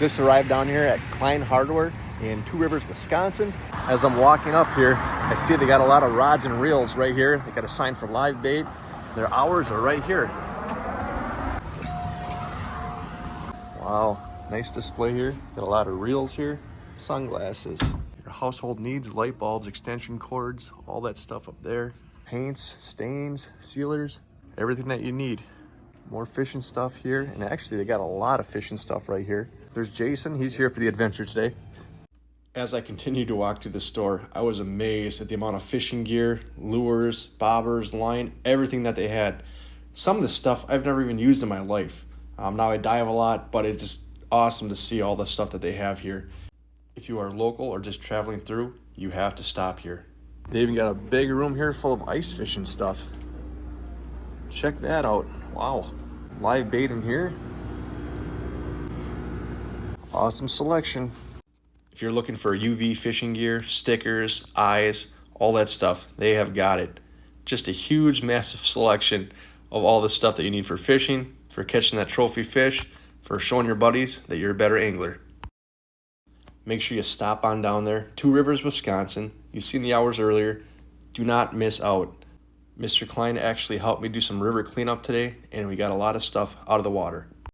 Just arrived down here at Klein Hardware in Two Rivers, Wisconsin. As I'm walking up here, I see they got a lot of rods and reels right here. They got a sign for live bait. Their hours are right here. Wow, nice display here. Got a lot of reels here, sunglasses, your household needs, light bulbs, extension cords, all that stuff up there. Paints, stains, sealers, everything that you need. More fishing stuff here, and actually they got a lot of fishing stuff right here. There's Jason, he's here for the adventure today. As I continued to walk through the store, I was amazed at the amount of fishing gear, lures, bobbers, line, everything that they had. Some of the stuff I've never even used in my life. Now I dive a lot, but it's just awesome to see all the stuff that they have here. If you are local or just traveling through, you have to stop here. They even got a big room here full of ice fishing stuff. Check that out. Wow. Live bait in here. Awesome selection. If you're looking for UV fishing gear, stickers, eyes, all that stuff, they have got it. Just a huge, massive selection of all the stuff that you need for fishing, for catching that trophy fish, for showing your buddies that you're a better angler. Make sure you stop on down there, Two Rivers, Wisconsin. You've seen the hours earlier. Do not miss out. Mr. Klein actually helped me do some river cleanup today, and we got a lot of stuff out of the water.